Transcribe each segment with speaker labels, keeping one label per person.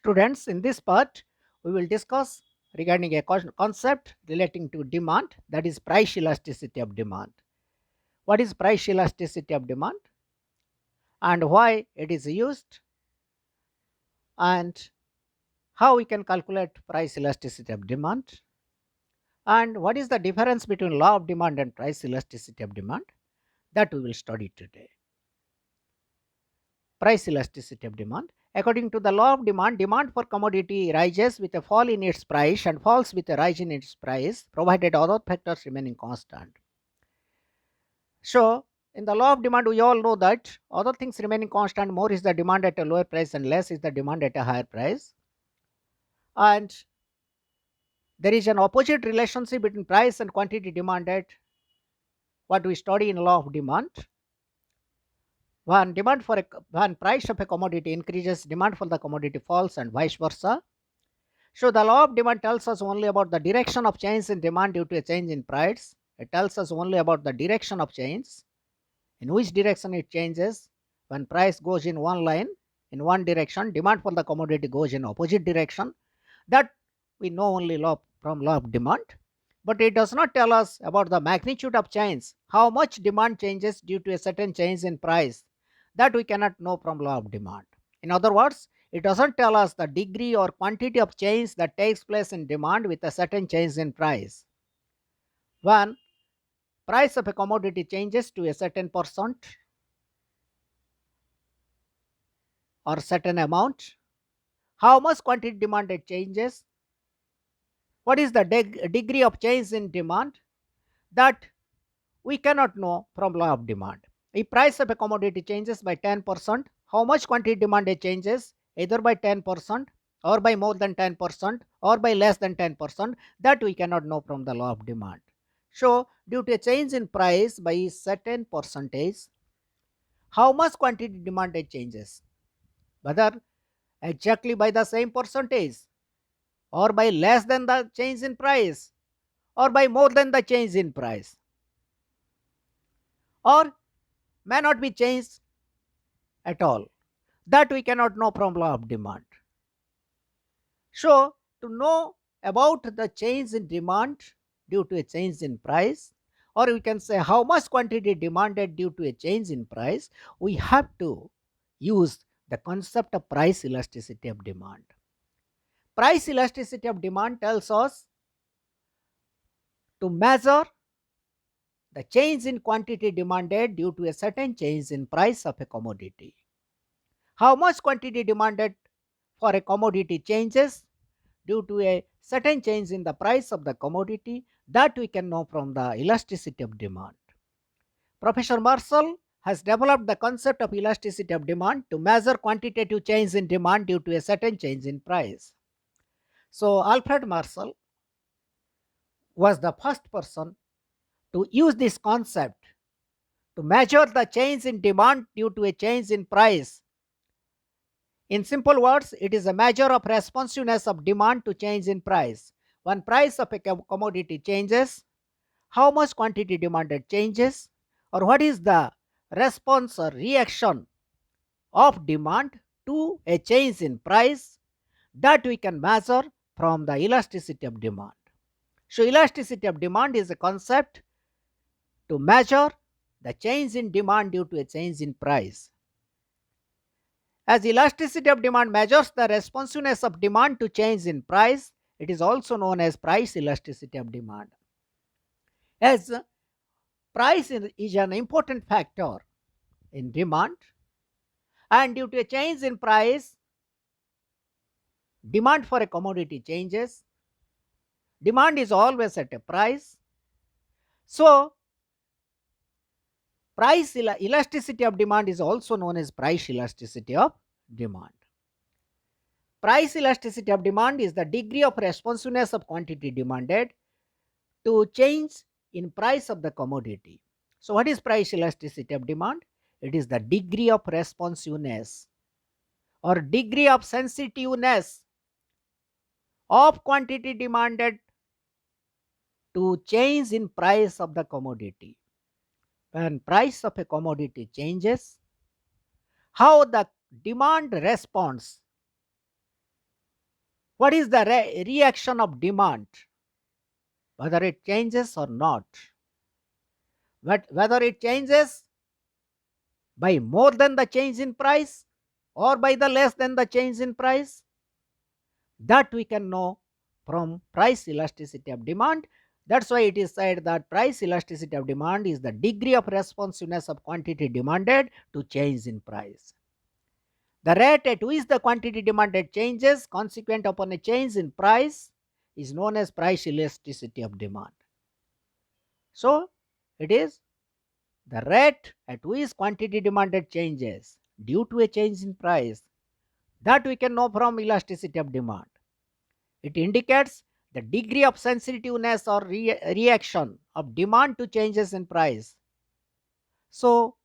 Speaker 1: Students, in this part, we will discuss regarding a concept relating to demand, that is price elasticity of demand. What is price elasticity of demand and why it is used, and how we can calculate price elasticity of demand, and what is the difference between law of demand and price elasticity of demand, that we will study today. Price elasticity of demand. According to the law of demand, demand for commodity rises with a fall in its price and falls with a rise in its price, provided other factors remaining constant. So, in the law of demand, we all know that other things remaining constant, more is the demand at a lower price and less is the demand at a higher price. And there is an opposite relationship between price and quantity demanded, what we study in law of demand. When price of a commodity increases, demand for the commodity falls and vice versa. So the law of demand tells us only about the direction of change in demand due to a change in price. It tells us only about the direction of change, in which direction it changes. When price goes in one line, in one direction, demand for the commodity goes in opposite direction. That we know only from law of demand. But it does not tell us about the magnitude of change, how much demand changes due to a certain change in price. That we cannot know from law of demand. In other words, it doesn't tell us the degree or quantity of change that takes place in demand with a certain change in price. When price of a commodity changes to a certain percent or certain amount, how much quantity demanded changes, what is the degree of change in demand, that we cannot know from law of demand. If price of a commodity changes by 10%, how much quantity demanded changes, either by 10% or by more than 10% or by less than 10%, that we cannot know from the law of demand. So due to a change in price by a certain percentage, how much quantity demanded changes, whether exactly by the same percentage or by less than the change in price or by more than the change in price, or may not be changed at all, that we cannot know from law of demand. So to know about the change in demand due to a change in price, or we can say how much quantity demanded due to a change in price, we have to use the concept of price elasticity of demand. Price elasticity of demand tells us to measure the change in quantity demanded due to a certain change in price of a commodity. How much quantity demanded for a commodity changes due to a certain change in the price of the commodity, that we can know from the elasticity of demand. Professor Marshall has developed the concept of elasticity of demand to measure quantitative change in demand due to a certain change in price. So Alfred Marshall was the first person to use this concept to measure the change in demand due to a change in price. In simple words, it is a measure of responsiveness of demand to change in price. When price of a commodity changes, how much quantity demanded changes, or what is the response or reaction of demand to a change in price, that we can measure from the elasticity of demand. So elasticity of demand is a concept to measure the change in demand due to a change in price. As elasticity of demand measures the responsiveness of demand to change in price, it is also known as price elasticity of demand. As price is an important factor in demand, and due to a change in price, demand for a commodity changes. Demand is always at a price. So price elasticity of demand is also known as price elasticity of demand. Price elasticity of demand is the degree of responsiveness of quantity demanded to change in price of the commodity. So what is price elasticity of demand? It is the degree of responsiveness or degree of sensitiveness of quantity demanded to change in price of the commodity. When price of a commodity changes, how the demand responds What is the reaction of demand, whether it changes or not? But whether it changes by more than the change in price or by the less than the change in price, that we can know from price elasticity of demand. That's why it is said that price elasticity of demand is the degree of responsiveness of quantity demanded to change in price. The rate at which the quantity demanded changes consequent upon a change in price is known as price elasticity of demand. So it is the rate at which quantity demanded changes due to a change in price, that we can know from elasticity of demand. It indicates the degree of sensitiveness or reaction of demand to changes in price. So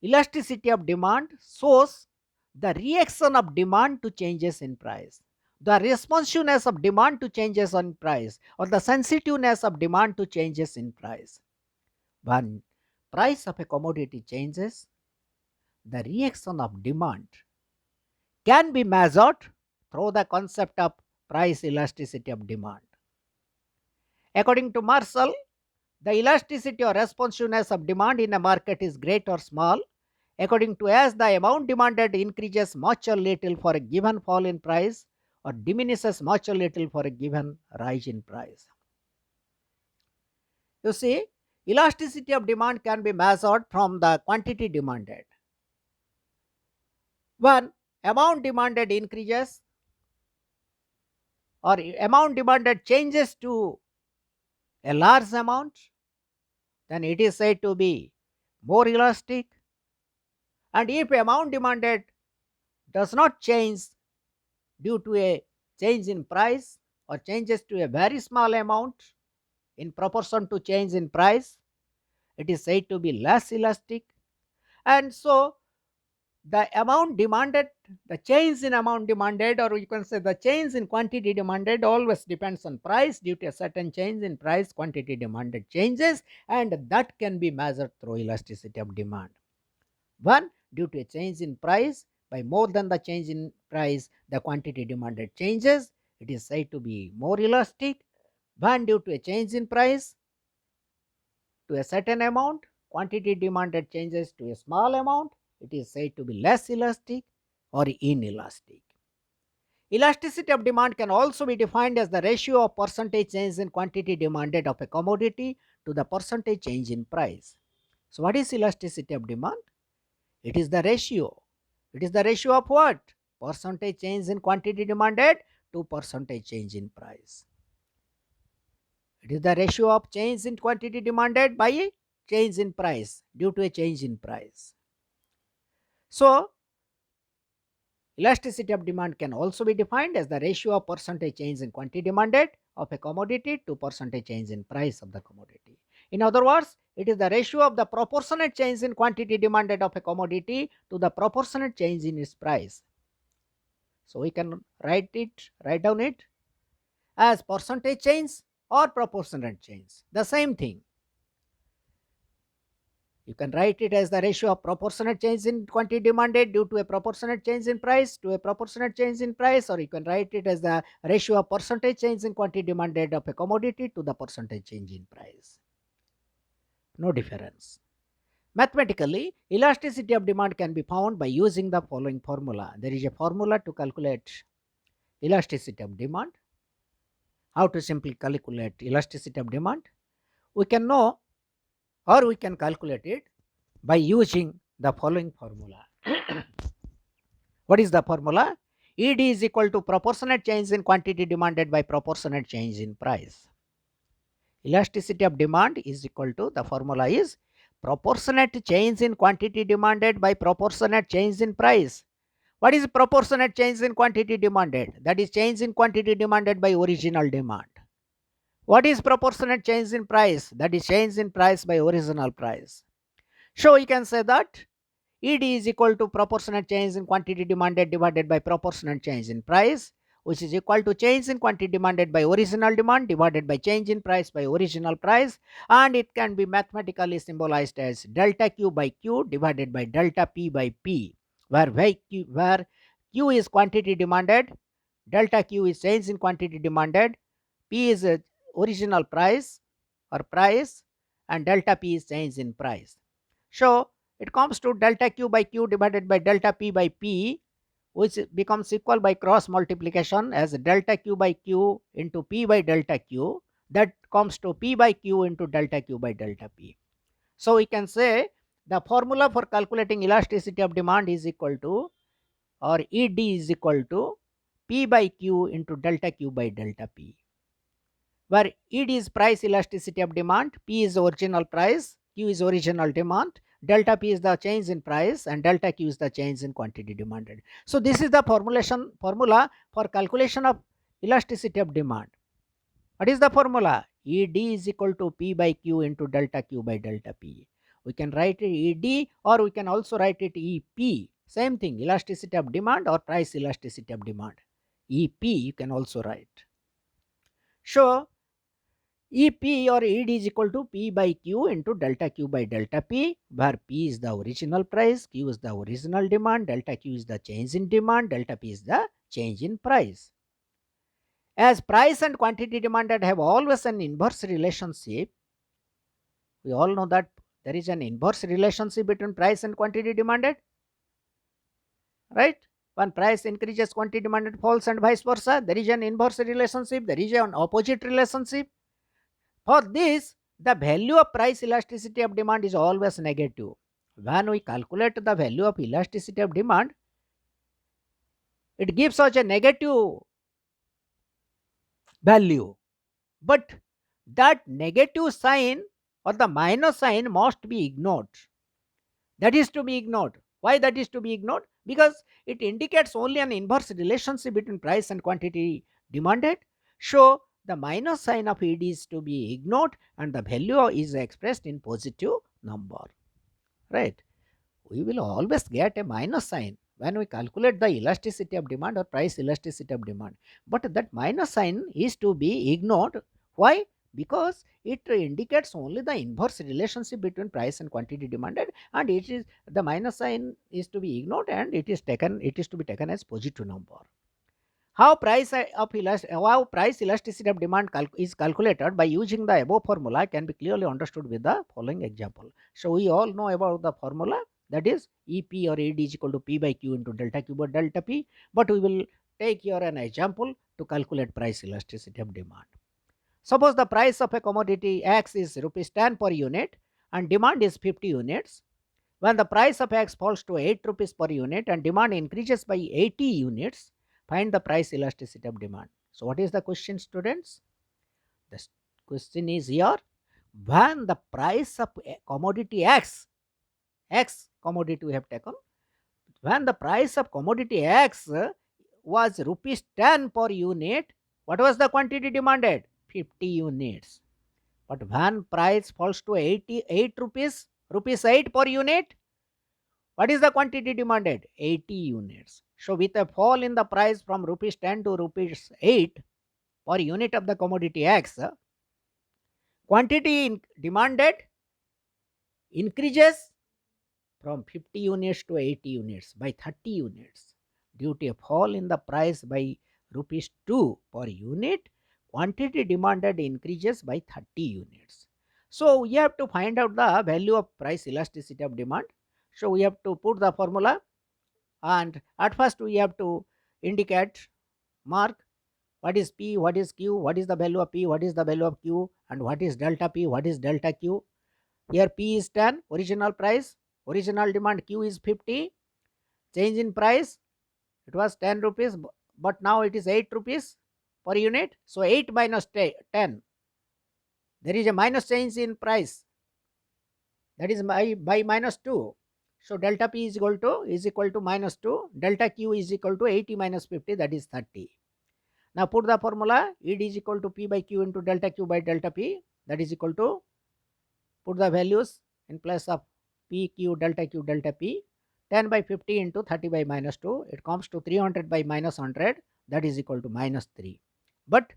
Speaker 1: elasticity of demand shows the reaction of demand to changes in price, the responsiveness of demand to changes in price, or the sensitiveness of demand to changes in price. When price of a commodity changes, the reaction of demand can be measured through the concept of price elasticity of demand. According to Marshall, the elasticity or responsiveness of demand in a market is great or small according to as the amount demanded increases much or little for a given fall in price or diminishes much or little for a given rise in price. You see, elasticity of demand can be measured from the quantity demanded. When amount demanded increases or amount demanded changes to a large amount, then it is said to be more elastic. And if amount demanded does not change due to a change in price or changes to a very small amount in proportion to change in price, it is said to be less elastic. And so the amount demanded, the change in amount demanded, or you can say the change in quantity demanded, always depends on price. Due to a certain change in price, quantity demanded changes, and that can be measured through elasticity of demand. One, due to a change in price, by more than the change in price, the quantity demanded changes. It is said to be more elastic. One, due to a change in price to a certain amount, quantity demanded changes to a small amount. It is said to be less elastic or inelastic. Elasticity of demand can also be defined as the ratio of percentage change in quantity demanded of a commodity to the percentage change in price. So, what is elasticity of demand? It is the ratio. It is the ratio of what? Percentage change in quantity demanded to percentage change in price. It is the ratio of change in quantity demanded by change in price due to a change in price. So, elasticity of demand can also be defined as the ratio of percentage change in quantity demanded of a commodity to percentage change in price of the commodity. In other words, it is the ratio of the proportionate change in quantity demanded of a commodity to the proportionate change in its price. So we can write down it as percentage change or proportionate change. The same thing. You can write it as the ratio of proportionate change in quantity demanded due to a proportionate change in price to a proportionate change in price, or you can write it as the ratio of percentage change in quantity demanded of a commodity to the percentage change in price. No difference. Mathematically, elasticity of demand can be found by using the following formula. There is a formula to calculate elasticity of demand. How to simply calculate elasticity of demand? We can know or we can calculate it by using the following formula. What is the formula? ED is equal to proportionate change in quantity demanded by proportionate change in price. Elasticity of demand is equal to, the formula is proportionate change in quantity demanded by proportionate change in price. What is proportionate change in quantity demanded? That is change in quantity demanded by original demand. What is proportionate change in price? That is change in price by original price. So we can say that ED is equal to proportionate change in quantity demanded divided by proportionate change in price, which is equal to change in quantity demanded by original demand divided by change in price by original price, and it can be mathematically symbolized as delta Q by Q divided by delta P by P, where Q is quantity demanded delta Q is change in quantity demanded, P is original price or price, and delta P is change in price. So it comes to delta Q by Q divided by delta P by P, which becomes equal by cross multiplication as delta Q by Q into P by delta Q. That comes to P by Q into delta Q by delta P. So we can say the formula for calculating elasticity of demand is equal to, or ED is equal to, P by Q into delta Q by delta P, where ED is price elasticity of demand, P is original price, Q is original demand, delta P is the change in price, and delta Q is the change in quantity demanded. So this is the formula for calculation of elasticity of demand. What is the formula? ED is equal to P by Q into delta Q by delta P. We can write it ED, or we can also write it EP. Same thing, elasticity of demand or price elasticity of demand. EP you can also write. So EP or ED is equal to P by Q into delta Q by delta P, where P is the original price, Q is the original demand, delta Q is the change in demand, delta P is the change in price. As price and quantity demanded have always an inverse relationship, we all know that there is an inverse relationship between price and quantity demanded, right? When price increases, quantity demanded falls, and vice versa. There is an inverse relationship, there is an opposite relationship. For this, the value of price elasticity of demand is always negative. When we calculate the value of elasticity of demand, it gives us a negative value. But that negative sign or the minus sign must be ignored. That is to be ignored. Why that is to be ignored? Because it indicates only an inverse relationship between price and quantity demanded. So the minus sign of ED is to be ignored and the value is expressed in positive number. Right? We will always get a minus sign when we calculate the elasticity of demand or price elasticity of demand. But that minus sign is to be ignored. Why? Because it indicates only the inverse relationship between price and quantity demanded, and it is the minus sign is to be ignored, and it is to be taken as positive number. How price elasticity of demand is calculated by using the above formula can be clearly understood with the following example. So we all know about the formula, that is EP or ED is equal to P by Q into delta Q by delta P, but we will take here an example to calculate price elasticity of demand. Suppose the price of a commodity X is rupees 10 per unit and demand is 50 units. When the price of X falls to 8 rupees per unit and demand increases by 80 units, find the price elasticity of demand. So what is the question, students? The question is here, when the price of commodity X commodity we have taken, when the price of commodity X was rupees 10 per unit, what was the quantity demanded? 50 units. But when price falls to 88 rupees, rupees 8 per unit, what is the quantity demanded? 80 units. So with a fall in the price from rupees 10 to rupees 8 per unit of the commodity X, quantity demanded increases from 50 units to 80 units by 30 units. Due to a fall in the price by rupees 2 per unit, quantity demanded increases by 30 units. So we have to find out the value of price elasticity of demand. So we have to put the formula, and at first we have to indicate, mark what is P, what is Q, what is the value of P, what is the value of Q, and what is delta P, what is delta Q. Here P is 10, original price, original demand Q is 50, change in price, it was 10 rupees, but now it is 8 rupees per unit. So 8 minus 10, there is a minus change in price, that is by minus 2. So delta P is equal to minus 2, delta Q is equal to 80 minus 50, that is 30. Now put the formula, ED is equal to P by Q into delta Q by delta P, that is equal to, put the values in place of P, Q, delta P, 10 by 50 into 30 by minus 2, it comes to 300 by minus 100, that is equal to minus 3. But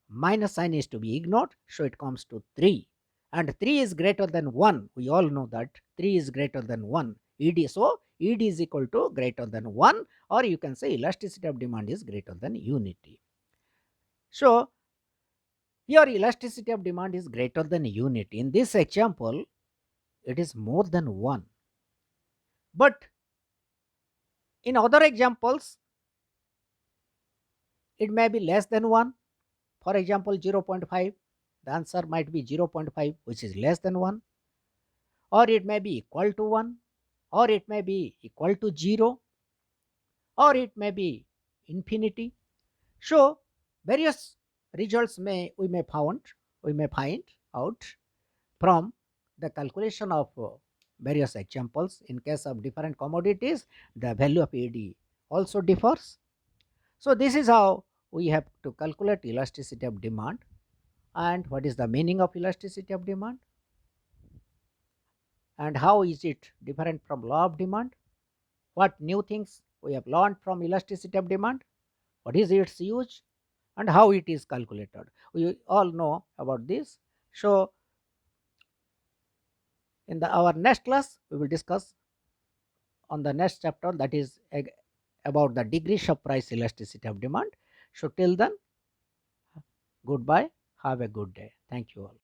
Speaker 1: minus sign is to be ignored, so it comes to 3. And 3 is greater than 1. We all know that 3 is greater than 1. ED. So ED is equal to greater than 1, or you can say elasticity of demand is greater than unity. So here elasticity of demand is greater than unity. In this example, it is more than 1. But in other examples, it may be less than 1. For example, 0.5. The answer might be 0.5, which is less than 1. Or it may be equal to 1. Or it may be equal to 0. Or it may be infinity. So various results we may find out from the calculation of various examples. In case of different commodities, the value of AD also differs. So this is how we have to calculate elasticity of demand. And what is the meaning of elasticity of demand, and how is it different from law of demand? What new things we have learned from elasticity of demand? What is its use and how it is calculated? We all know about this. So in our next class, we will discuss on the next chapter, that is about the degrees of price elasticity of demand. So till then, goodbye. Have a good day. Thank you all.